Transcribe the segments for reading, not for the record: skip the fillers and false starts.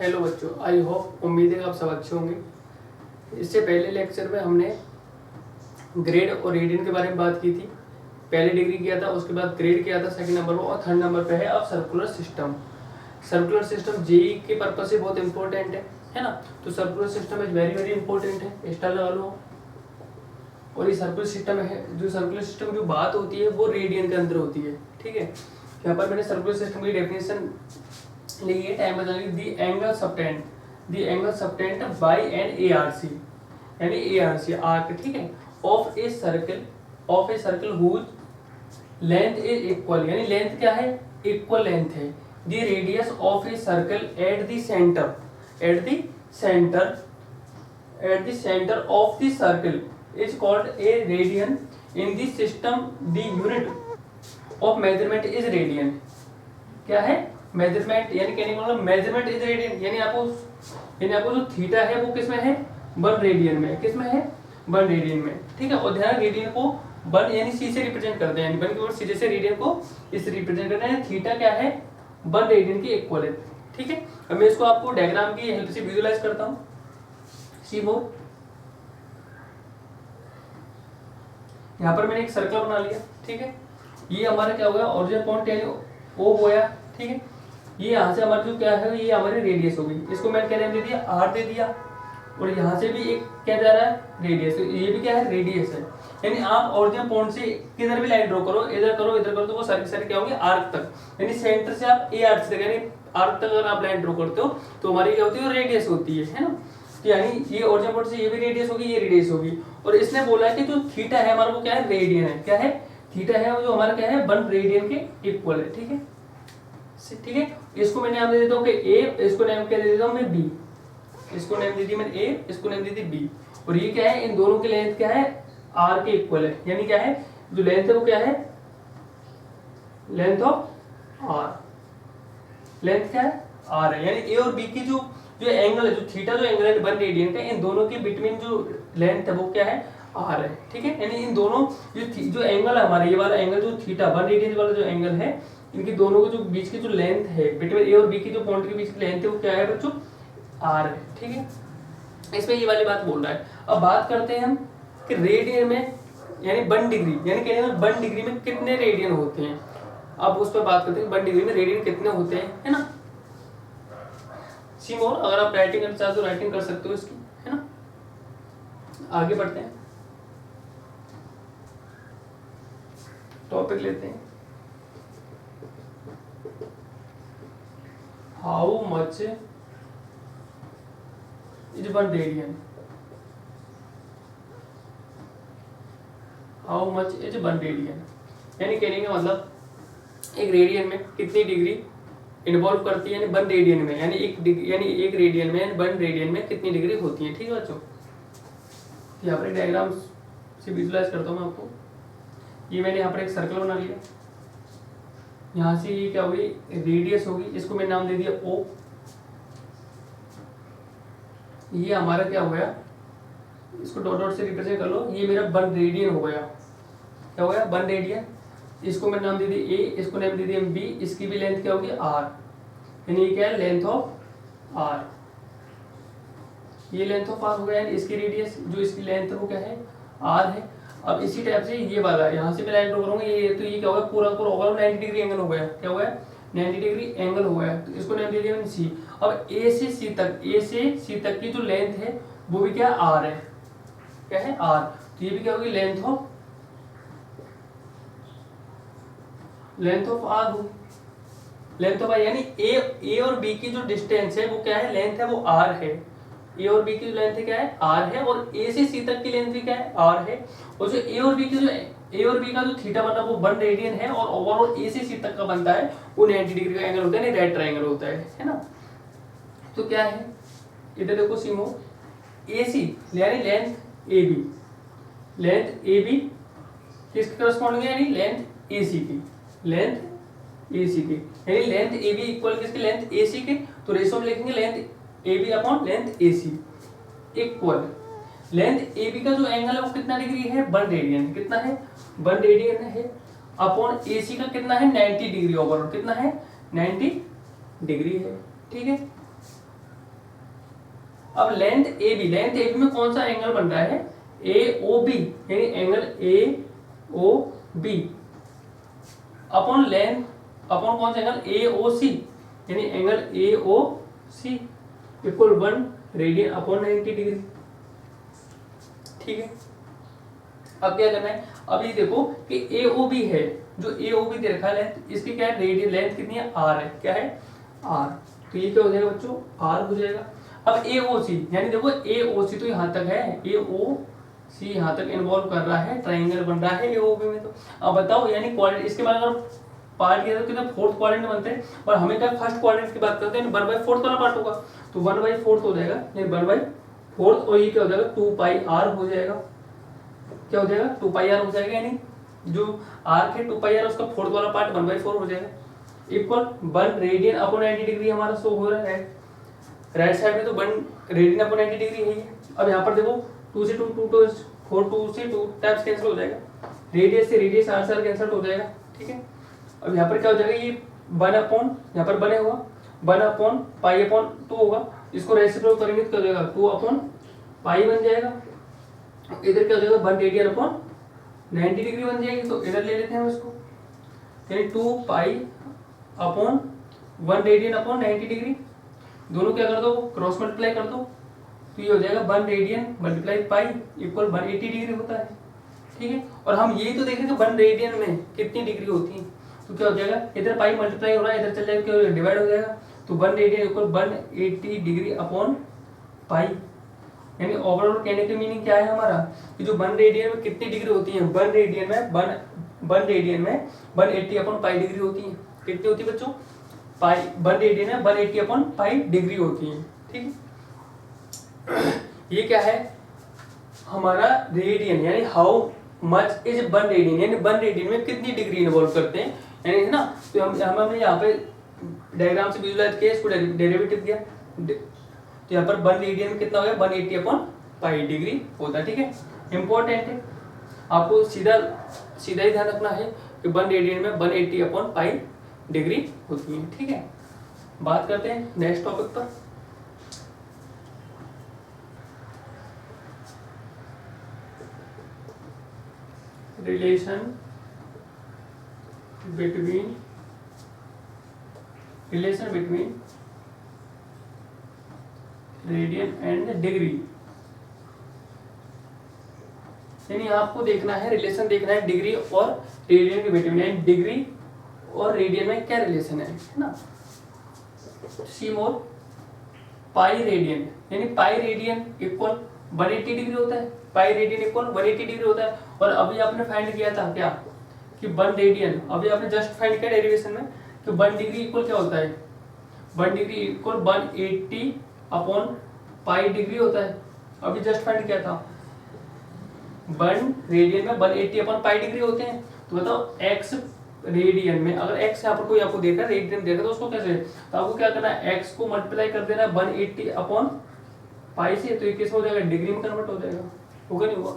Hello बच्चों, I hope उम्मीद है कि आप सब अच्छे होंगे। इससे पहले लेक्चर में हमने ग्रेड और रेडियन के बारे में बात की थी। पहले डिग्री किया था, उसके बाद ग्रेड किया था सेकंड नंबर पर, और थर्ड नंबर पे है अब circular system. Circular system JE के पर्पज से बहुत इंपॉर्टेंट है ना। तो circular system is very very important है, स्टार लगा लो। और ये सर्कुलर सिस्टम है, जो सर्कुलर सिस्टम की बात होती है वो रेडियन के अंदर होती है। ठीक है, यहाँ पर मैंने सर्कुलर सिस्टम की डेफिनेशन ली है। टाइम बता दी, the angle subtended by an ARC, यानी ARC आर्क, ठीक है, of a circle whose length is equal, यानी लेंथ क्या है, इक्वल लेंथ है। The radius of a circle at the centre of the circle is called a radian. In the system the unit of measurement is radian. क्या है measurement, यानी कहने का मतलब मेजरमेंट इज रेडियन, यानी आपको जो थीटा है वो किसमें है, 1 रेडियन में। किसमें है, 1 रेडियन में। ठीक है, और ध्यान, रेडियन को 1 यानी सी से रिप्रेजेंट करते हैं, यानी 1 के ऊपर सीधे से रेडियन को इस रिप्रेजेंट करते हैं। थीटा क्या है, 1 रेडियन के इक्वल है। ठीक है, अब मैं इसको आपको डायग्राम की हेल्प से विजुअलाइज करता हूँ। सी मोर, यहाँ पर मैंने एक सर्कल बना लिया। ठीक है, ये हमारा क्या हो गया, ओरिजिन पॉइंट यानी O हो गया। ठीक है, ये यहाँ से हमारा जो क्या है, ये हमारी रेडियस होगी। इसको मैंने क्या नाम दे दिया, R दे दिया। और यहाँ से भी एक क्या जा रहा है, रेडियस। तो ये भी क्या है, रेडियस है। यानी आप ओरिजिन पॉइंट से किधर भी लाइन ड्रॉ करो, इधर करो इधर करो, तो वो सारी क्या होगी, आर्क तक। यानी सेंटर से आप ARC तक, यानी आर्क तक अगर आप लाइन ड्रॉ करते हो तो हमारी क्या होती है, रेडियस होती है ना। तो यानी ये ओरिजिन पॉइंट से ये भी रेडियस होगी, ये रेडियस होगी। और इसने बोला है कि जो थीटा है हमारा वो क्या है, रेडियन है। क्या है, थीटा है, जो हमारा क्या है, 1 रेडियन के इक्वल है। ठीक है, ठीक है, इसको मैंने नाम दे देता हूँ कि A, इसको नाम क्या दे देता हूँ मैं B। इसको नाम दे दी मैंने A, इसको नाम दे दी B। और ये क्या है, इन दोनों की लेंथ क्या है, R के इक्वल है। यानी क्या है, जो लेंथ है वो क्या है, लेंथ ऑफ R। लेंथ क्या है, R है। यानी A और B की जो एंगल है, जो थीटा जो एंगल है 1 रेडियन का, इन दोनों के बिटवीन जो लेंथ है वो क्या है, R है। ठीक है, यानी इन दोनों जो एंगल है हमारा, ये वाला एंगल जो थीटा 1 रेडियन वाला जो एंगल है, इनकी दोनों के जो बीच की जो लेंथ है, बिटवीन ए और बी की जो पॉइंट के बीच की लेंथ है वो क्या है बच्चों, R है। ठीक है, इसमें ये वाली बात बोल रहा है। अब बात करते हैं हम कि रेडियन में, यानी 1 डिग्री, यानी कहते हैं 1 डिग्री में कितने रेडियन होते हैं। अब उस पर बात करते हैं 1 डिग्री में रेडियन कितने होते हैं, है ना। सीमोर, अगर आप राइटिंग करना चाहते हो राइटिंग कर सकते हो इसकी, है ना। आगे बढ़ते हैं, टॉपिक लेते हैं। How much is 1 radian, how much is 1 radian, यानी कहने का मतलब एक रेडियन में कितनी डिग्री इन्वॉल्व करती है, यानी 1 रेडियन में, यानी एक रेडियन में, यानी 1 रेडियन में कितनी डिग्री होती है। ठीक है बच्चों, यहाँ पर डायग्राम से विजुअलाइज करता हूँ मैं आपको। ये मैंने यहाँ पर एक सर्कल बना लिया, यहाँ से ये क्या होगी, रेडियस होगी, इसको मैंने नाम दे दिया O। ये हमारा क्या हो गया, इसको डॉट डॉट से रिप्रेजेंट कर लो, ये मेरा 1 रेडियन हो गया। क्या हो गया, 1 रेडियन। इसको मैंने नाम दे दी A, इसको नाम दे दिया B, इसकी भी लेंथ क्या होगी, R। यानी ये क्या है, लेंथ ऑफ R। ये लेंथ ऑफ R हो गया, यानी इसकी रेडियस जो इसकी लेंथ है वो क्या है, R है। अब इसी टाइप से ये वाला, यहाँ से मैं लाइन ड्रॉ करूंगा, ये तो ये क्या होगा, पूरा पूरा होगा 90 डिग्री एंगल हो गया। क्या हो गया, 90 डिग्री एंगल हो गया। तो इसको नाम दे दिया मैंने C। अब A से C तक की जो लेंथ है वो भी क्या, R है। क्या है, R। तो ये भी क्या होगी, लेंथ ऑफ R होगी, लेंथ ऑफ R। यानी A और B की जो डिस्टेंस है वो क्या है, लेंथ है वो R है। A और B की जो लेंथ है क्या है, R है। और A से C तक की लेंथ भी क्या है, R है। और जो A और B का जो थीटा बना वो 1 रेडियन है, और ओवरऑल A से C तक का बनता है वो 90 डिग्री का एंगल होता है, राइट ट्रायंगल होता है ना। तो क्या है, इधर देखो सीमो, AC यानी लेंथ AB, किसके करस्पॉन्डिंग है, यानी लेंथ AC की, यानी लेंथ AB इक्वल किसके, लेंथ AC के। तो रेशो में लिखेंगे length AB upon length AC equal length AB का जो एंगल है वो कितना डिग्री है, 1 रेडियन। कितना है, 1 रेडियन है, अपॉन AC का कितना है, 90 डिग्री ओवरऑल, कितना है, 90 डिग्री है। ठीक है, अब लेंथ ए बी में कौन सा एंगल बन रहा है, ए ओ बी, यानी angle A O B upon length upon कौन सा एंगल ए ओ सी, यानी angle A O C equal 1 radian upon 90 degree. ठीक है, अब क्या करना है, अब ये देखो कि ए ओ बी है, जो ए ओ बी दे रखा है लेंथ, इसकी क्या है रेडियन, लेंथ कितनी है आर है, क्या है आर, तो ये क्या हो जाएगा बच्चों आर हो जाएगा। अब ए ओ सी, यानी देखो ए ओ सी तो यहाँ तक है, ए ओ सी यहाँ तक इन्वॉल्व कर रहा है, ट्राइंगल बन रहा है ए ओ बी में। तो अब बताओ, यानी क्वाड्रेंट, इसके बाद अगर पार्ट किया तो कितना फोर्थ क्वाड्रेंट बनते हैं, और हमें क्या फर्स्ट क्वाड्रेंट की बात करते हैं, 1/4 वाला पार्ट होगा, तो 1/4 हो जाएगा, यानी 1/4, और ये क्या हो जाएगा 2 पाई आर हो जाएगा, क्या हो जाएगा 2 पाई आर हो जाएगा, यानी जो आर्क है 2 पाई आर, उसका फोर्थ वाला पार्ट 1/4 हो जाएगा, इक्वल 1 रेडियन अपॉन 90 डिग्री हमारा शो हो रहा है। राइट साइड में तो 1 रेडियन अपॉन 90 डिग्री है। अब यहाँ पर देखो 2 से 2 2 4 2 से 2 टाइम्स कैंसिल हो जाएगा, रेडियस से रेडियस आर से कैंसिल हो जाएगा। ठीक है, अब यहाँ पर क्या हो जाएगा, ये 1 अपॉन यहाँ पर बने हुआ 1 अपॉन पाई अपॉन 2 होगा, इसको रेसिप्रोकल करेंगे तो क्या हो जाएगा 2 अपॉन पाई बन जाएगा। इधर क्या हो जाएगा 1 रेडियन अपॉन 90 डिग्री बन जाएगी, तो इधर ले लेते हैं हम इसको, यानी 2 pi upon 1 radian upon 90 degree, दोनों क्या कर दो क्रॉस मल्टीप्लाई कर दो, तो ये हो जाएगा 1 radian multiply pi equal 180 degree होता है। ठीक है, और हम यही तो देख रहे थे 1 रेडियन में कितनी डिग्री होती है, तो क्या हो जाएगा इधर पाई मल्टीप्लाई हो रहा है, इधर चल जाएगा क्या डिवाइड हो जाएगा, तो 1 radian equal 180 degree upon pi, यानी ओवरऑल कहने की मीनिंग क्या है हमारा कि जो 1 रेडियन में कितनी डिग्री होती है, 1 रेडियन में 180 अपॉन पाई डिग्री होती है। कितनी होती है बच्चों, पाई 1 रेडियन में 180 अपॉन पाई डिग्री होती है। ठीक है, ये क्या है हमारा रेडियन, यानी हाउ मच इज 1 रेडियन, यानी 1 रेडियन में कितनी डिग्री इन्वॉल्व करते हैं, यानी है ना। तो हमने यहाँ पे डायग्राम से विजुलाइज किया, इसको डेरिवेटिव किया, तो यहाँ पर 1 रेडियन में कितना हो गया 180 अपॉन पाई डिग्री होता है। ठीक है, इंपॉर्टेंट है, आपको सीधा ही ध्यान रखना है कि 1 रेडियन में 180 अपॉन पाई डिग्री होती है। ठीक है, बात करते हैं नेक्स्ट टॉपिक पर। Relation between radian and degree, यानी आपको देखना है रिलेशन देखना है डिग्री और रेडियन के बिटवीन, यानी डिग्री और रेडियन में क्या रिलेशन है ना। सी मोर पाई रेडियन, यानी पाई रेडियन इक्वल 180 डिग्री होता है, पाई रेडियन इक्वल 180 डिग्री होता है। और अभी आपने फाइंड किया था क्या कि 1 रेडियन, अभी आपने जस्ट फाइंड किया डेरिवेशन में कि 1 डिग्री इक्वल क्या होता है, 1 degree equal 180 upon pi degree होता है, अभी जस्ट फाइंड किया था। 1 रेडियन में 180 अपॉन पाई डिग्री होते हैं। तो बताओ x रेडियन में, अगर x यहाँ पर कोई आपको देख रहा है रेडियन देख रहा है तो उसको कैसे, तो आपको क्या करना है x को मल्टीप्लाई कर देना है 180 अपॉन पाई से, तो ये कैसे हो जाएगा डिग्री में कन्वर्ट हो जाएगा, होगा नहीं होगा,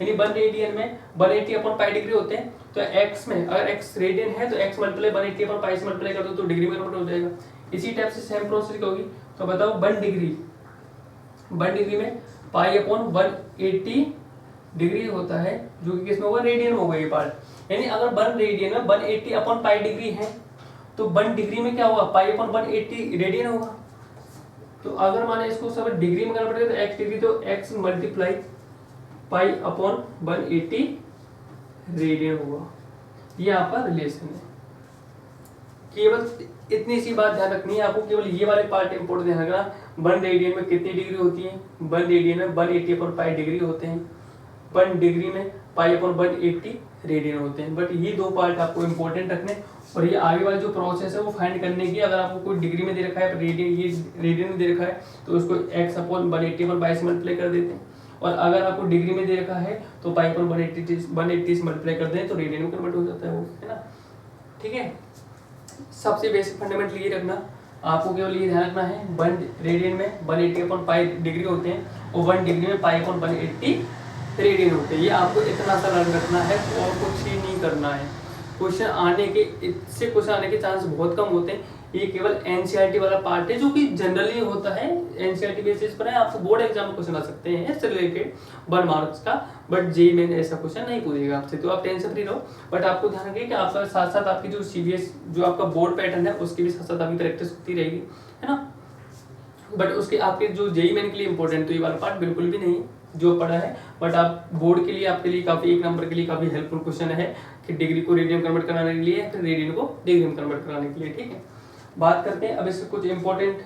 यानी 1 रेडियन में 180 अपॉन पाई डिग्री होते हैं। तो x में अगर x रेडियन है तो x मल्टीप्लाई 180 अपॉन पाई से मल्टीप्लाई कर दो तो डिग्री में कन्वर्ट हो जाएगा। इसी टाइप से सेम प्रोसेस होगी। तो बताओ 1 डिग्री में पाई अपॉन 180 डिग्री होता है, जो कि किसमें होगा रेडियन में होगा ये पार्ट, यानी अगर 1 रेडियन में 180 अपॉन पाई डिग्री है तो 1 डिग्री में क्या होगा पाई अपॉन 180 रेडियन होगा। तो अगर माने इसको सब डिग्री में कन्वर्ट करें तो x डिग्री, तो x multiply pi upon 180 radian होगा। ये यहाँ पर रिलेशन है। केवल इतनी सी बात ध्यान रखनी है आपको, केवल ये वाले पार्ट इंपोर्टेंट ध्यान रखना। 1 रेडियन में कितनी डिग्री होती है, 1 रेडियन में 180 अपॉन पाई डिग्री होते हैं, 1 डिग्री में पाई अपॉन 180 रेडियन होते हैं। बट ये 2 पार्ट आपको इंपॉर्टेंट रखने, और ये आगे वाला जो प्रोसेस है वो फाइंड करने की, अगर आपको कोई डिग्री में दे रखा है रेडियन, ये रेडियन में दे रखा है तो उसको x अपॉन 180 अपॉन पाई से मल्टीप्लाई कर देते हैं, और अगर आपको डिग्री में दे रखा है तो पाई अपॉन 180 से मल्टीप्लाई कर दें तो रेडियन में कन्वर्ट हो जाता है वो, है ना। ठीक है, सबसे बेसिक फंडामेंटल ये रखना, आपको केवल ये ध्यान रखना है 1 रेडियन में 180 अपॉन पाई डिग्री होते हैं और 1 डिग्री में पाई अपॉन 180 रेडियन होते हैं। ये आपको इतना सा लर्न रखना है और कुछ ही नहीं करना है। क्वेश्चन आने के इससे क्वेश्चन आने के चांस बहुत कम होते हैं, ये केवल एनसीईआरटी वाला पार्ट है जो कि जनरली होता है, एनसीईआरटी बेसिस पर है, आपको बोर्ड एग्जाम में क्वेश्चन आ सकते हैं इससे रिलेटेड 1 मार्क्स का, बट जेईई में ऐसा क्वेश्चन नहीं पूछेगा आपसे, तो आप टेंशन फ्री रहो। बट आपको ध्यान रखिए कि आपका साथ साथ आपकी जो सीबीएस जो आपका बोर्ड पैटर्न है उसकी भी साथ साथ आपकी प्रैक्टिस होती रहेगी, है ना। बट उसके आपके जो जेईई मेन के लिए इंपॉर्टेंट तो ये वाला पार्ट बिल्कुल भी नहीं है जो पढ़ा है, बट आप बोर्ड के लिए आपके लिए काफी 1 नंबर के लिए काफी हेल्पफुल क्वेश्चन है कि डिग्री को रेडियन कन्वर्ट कराने के लिए, फिर रेडियन को डिग्री में कन्वर्ट कराने के लिए, ठीक है। बात करते हैं अब इससे कुछ important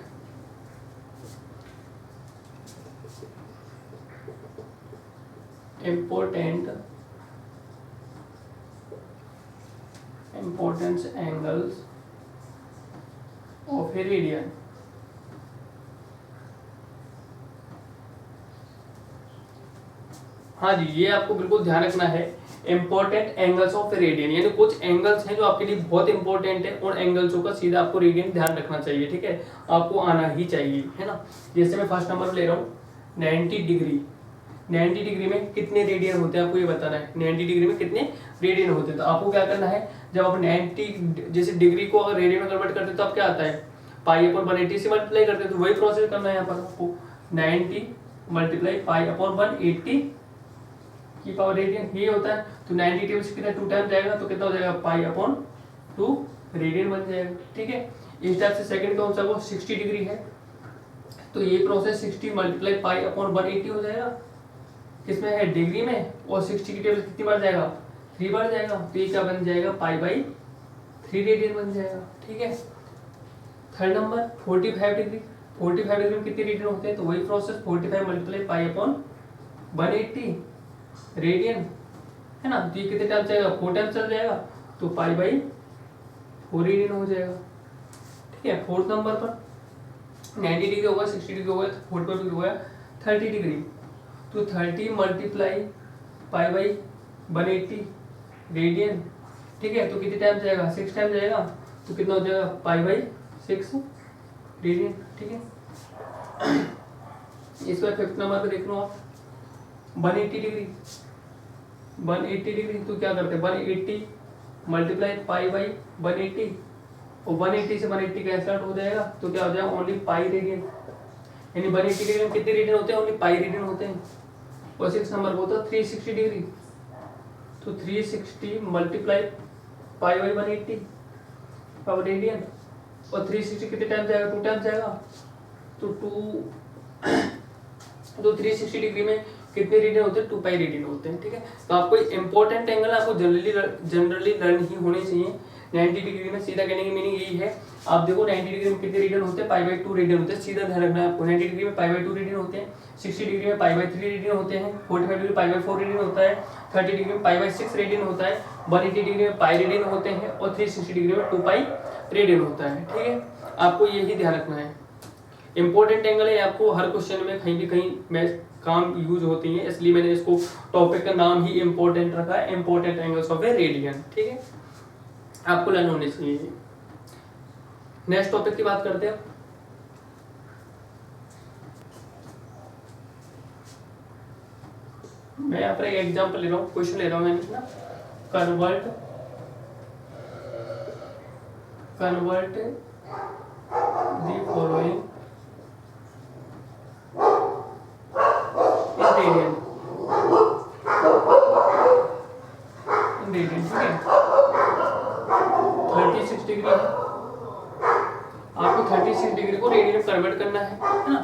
importance angles of a radian। हाँ जी, ये आपको बिल्कुल ध्यान रखना है, इंपॉर्टेंट एंगल्स ऑफ रेडियन, यानी कुछ एंगल्स हैं जो आपके लिए बहुत इंपॉर्टेंट है, उन एंगल्सों का सीधा आपको रेडियन ध्यान रखना चाहिए, ठीक है, आपको आना ही चाहिए, है ना। जैसे मैं फर्स्ट नंबर ले रहा हूँ 90 डिग्री, 90 डिग्री में कितने रेडियन होते हैं आपको ये बताना है, 90 डिग्री में कितने रेडियन होते हैं। तो आपको क्या करना है, जब आप 90 जैसे डिग्री को अगर रेडियन में कन्वर्ट करते हैं तो आप क्या आता है, पाई अपॉन 180 से मल्टीप्लाई करते हैं, तो वही प्रोसेस करना है यहाँ पर आपको, 90 मल्टीप्लाई पाई अपॉन 180 की पावर रेडियन, ये होता है। तो 90 टेबल से कितना 2 टाइम जाएगा तो कितना हो जाएगा, पाई अपॉन 2 रेडियन बन जाएगा, ठीक है। इस टाइप से सेकंड कौन सा, वो 60 डिग्री है, तो ये प्रोसेस 60 मल्टीप्लाई पाई अपॉन 180 हो जाएगा, किसमें है, डिग्री में, और 60 की टेबल कितनी बार जाएगा, 3 बार जाएगा, तो ये क्या बन जाएगा, पाई बाई 3 रेडियन बन जाएगा, ठीक है। थर्ड नंबर 45 डिग्री, 45 डिग्री में कितने रेडियन होते हैं, तो वही process 45 multiply pi upon 180 radian, है ना। तो ये कितने टाइम जाएगा, 4 टाइम चल जाएगा, तो पाई बाई 4 रेडियन हो जाएगा, ठीक है। फोर्थ नंबर पर 90 डिग्री होगा, 60 डिग्री होगा, 45 डिग्री होगा, 30 डिग्री, तो 30 मल्टीप्लाई पाई बाई 180 रेडियन, ठीक है। तो कितने टाइम जाएगा, 6 टाइम जाएगा, तो कितना हो जाएगा, पाई बाई 6 रेडियन, ठीक है। इसका फिफ्थ नंबर पे देख लो आप 180 डिग्री, 180 डिग्री, तो क्या करते हैं, 180 मल्टीप्लाई पाई बाई 180, और 180 से 180 कैंसिल आउट हो जाएगा, तो क्या हो जाएगा, ओनली पाई रेडियन, यानी 180 डिग्री में कितने रेडियन होते हैं, ओनली पाई रेडियन होते हैं। और 6 नंबर को होता है 360 डिग्री, तो 360 multiply pi by 180 power radian, और 360 कितने टाइम जाएगा, 2 टाइम जाएगा, तो 360 डिग्री में कितने रेडियन होते हैं, 2 पाई रेडियन होते हैं, ठीक है। तो आपको इंपॉर्टेंट एंगल आपको जनरली लर्न ही होने चाहिए। 90 डिग्री में सीधा कहने की मीनिंग यही है, आप देखो 90 डिग्री में कितने रेडियन होते हैं, पाई बाई 2 रेडियन होते हैं, सीधा ध्यान रखना है आपको। 90 डिग्री में पाई बाई 2 रेडियन होते हैं, 60 डिग्री में पाई बाई 3 रेडियन होते हैं, 45 डिग्री में पाई बाई 4 रेडियन होता है, 30 डिग्री में पाई बाई 6 रेडियन होता है, 180 डिग्री में पाई रेडियन होते हैं, और 360 डिग्री में 2 पाई रेडियन होता है, ठीक है। आपको यही ध्यान रखना है, इंपॉर्टेंट एंगल है, आपको हर क्वेश्चन में कहीं भी कहीं में काम यूज होती है, इसलिए मैंने इसको टॉपिक का नाम ही इंपॉर्टेंट रखा है, important angles of A radian, ठीक है, आपको लर्न होने चाहिए। नेक्स्ट टॉपिक की बात करते हैं, मैं यहाँ पर एक एग्जाम्पल ले रहा हूँ, क्वेश्चन ले रहा हूँ मैंने ना, कन्वर्ट द फॉलोइंग रेडियन, ठीक है। 36 डिग्री है, आपको 36 डिग्री को रेडियन में कन्वर्ट करना है ना।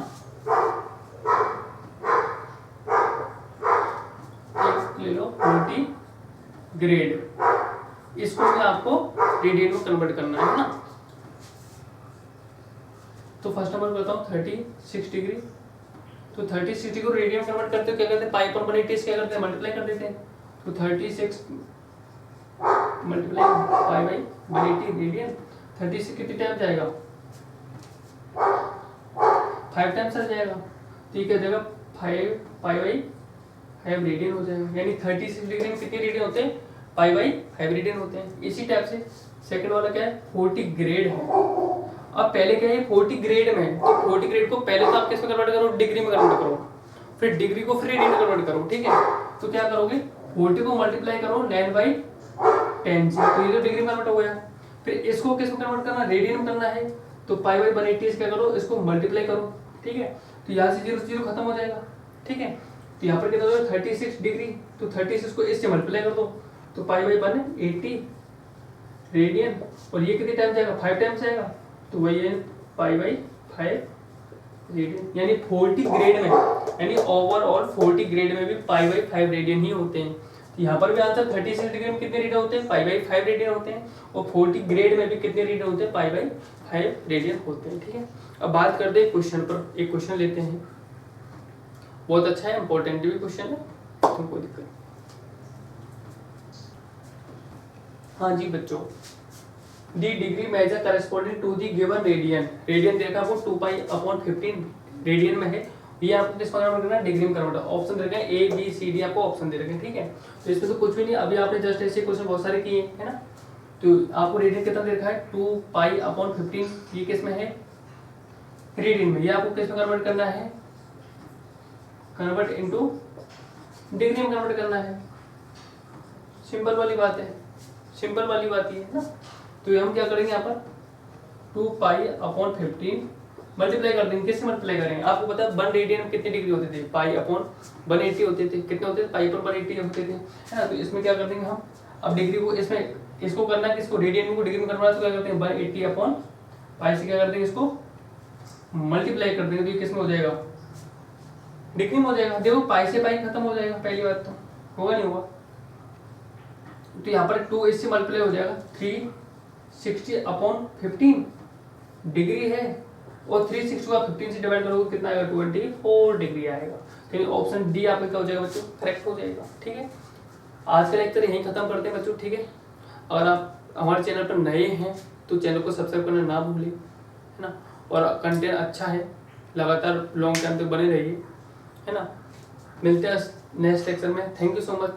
एक ले लो 40 ग्रेड, इसको भी आपको रेडियन में कन्वर्ट करना है ना। तो फर्स्ट नंबर बताऊं 36 डिग्री, तो 36 डिग्री को रेडियन में कन्वर्ट करते हो क्या करते हैं, पाई पर 180 क्या करते हैं, मल्टीप्लाई कर देते हैं, तो 36 मल्टीप्लाई पाई बाई 180 रेडियन, 36 कितने टाइम जाएगा, 5 टाइम चल जाएगा, तो ये क्या जाएगा 5 पाई बाई 5 रेडियन हो जाएगा, यानी 36 डिग्री में कितने रेडियन होते हैं, पाई बाई 5 रेडियन होते हैं। इसी टाइप से सेकंड वाला क्या है, 40 ग्रेड है। अब पहले क्या है 40 ग्रेड में, तो 40 ग्रेड को पहले तो आप किस में कन्वर्ट करो, डिग्री में कन्वर्ट करो, फिर डिग्री को फिर रेडियन में कन्वर्ट करो, ठीक है। तो क्या करोगे, 40 को मल्टीप्लाई करो 9/10 से, तो ये तो डिग्री में कन्वर्ट हो गया, फिर इसको किस में कन्वर्ट करना, रेडियन में करना है, तो पाई बाई 180 से क्या करो, इसको मल्टीप्लाई करो, ठीक है। तो यहाँ से 0 से 0 खत्म हो जाएगा, ठीक है। तो यहाँ पर कितना होगा 36 डिग्री, तो 36 को इससे मल्टीप्लाई कर दो, तो पाई बाई 180 रेडियन, और ये कितने टाइम जाएगा, 5 टाइम्स जाएगा, तो वही है पाई बाई 5 रेडियन, यानी 40 ग्रेड में, यानी ओवरऑल 40 ग्रेड में भी पाई बाई 5 रेडियन ही होते हैं। तो यहाँ पर भी आंसर 36 डिग्री में कितने रेडियन होते हैं, पाई बाई 5 रेडियन होते हैं, और 40 ग्रेड में भी कितने रेडियन होते हैं, पाई बाई 5 रेडियन होते हैं, ठीक है। अब बात करते हैं क्वेश्चन पर, एक क्वेश्चन लेते हैं, बहुत अच्छा है, इंपॉर्टेंट भी क्वेश्चन है, तुमको दिक्कत। हाँ जी बच्चों, the degree measure corresponding to the given radian, radian देखा आपको 2 पाई अपॉन 15 रेडियन में है, ये आपको किस कन्वर्ट करना है, डिग्री में कन्वर्ट। ऑप्शन दे रखे हैं ए बी सी डी, आपको ऑप्शन दे रखे हैं, ठीक है। तो इसमें तो कुछ भी नहीं, अभी आपने जस्ट ऐसे क्वेश्चन बहुत सारे किए है ना। तो आपको रेडियन कितना दे रखा है 2 पाई अपॉन 15, ये किस में है, रेडियन में, ये आपको किस में कन्वर्ट करना है, कन्वर्ट इनटू डिग्री में कन्वर्ट करना है। सिंपल वाली बात है, सिंपल वाली बात ये है ना। तो हम क्या करेंगे यहाँ पर 2 पाई अपॉन 15 मल्टीप्लाई कर देंगे, किससे मल्टीप्लाई करेंगे, आपको पता है 1 रेडियन में कितने डिग्री होते थे, पाई अपॉन 180 होते थे, कितने होते थे, पाई अपॉन 180 होते थे, है ना। तो इसमें क्या कर देंगे हम, अब डिग्री को इसमें इसको करना है, किसको, रेडियन को डिग्री में करना है, तो क्या करते हैं 180 अपॉन पाई से क्या कर देंगे, इसको मल्टीप्लाई कर देंगे, तो ये किस में हो जाएगा, डिग्री में हो जाएगा। देखो पाई से पाई खत्म हो जाएगा, पहली बात तो होगा नहीं होगा, तो यहाँ पर 2 इससे मल्टीप्लाई हो जाएगा, 360 अपॉन 15 डिग्री है, और 360 का 15 से डिवाइड करोगे कितना आएगा, 24 डिग्री आएगा। तो ऑप्शन डी आपका क्या हो जाएगा बच्चों, करेक्ट हो जाएगा, ठीक है। आज का लेक्चर यहीं खत्म करते हैं बच्चों, ठीक है। अगर आप हमारे चैनल पर नए हैं तो चैनल को सब्सक्राइब करना ना भूलें, है ना। और कंटेंट अच्छा है, लगातार लॉन्ग टाइम तक बने रहिए, है ना। मिलते हैं नेक्स्ट लेक्चर में, थैंक यू सो मच।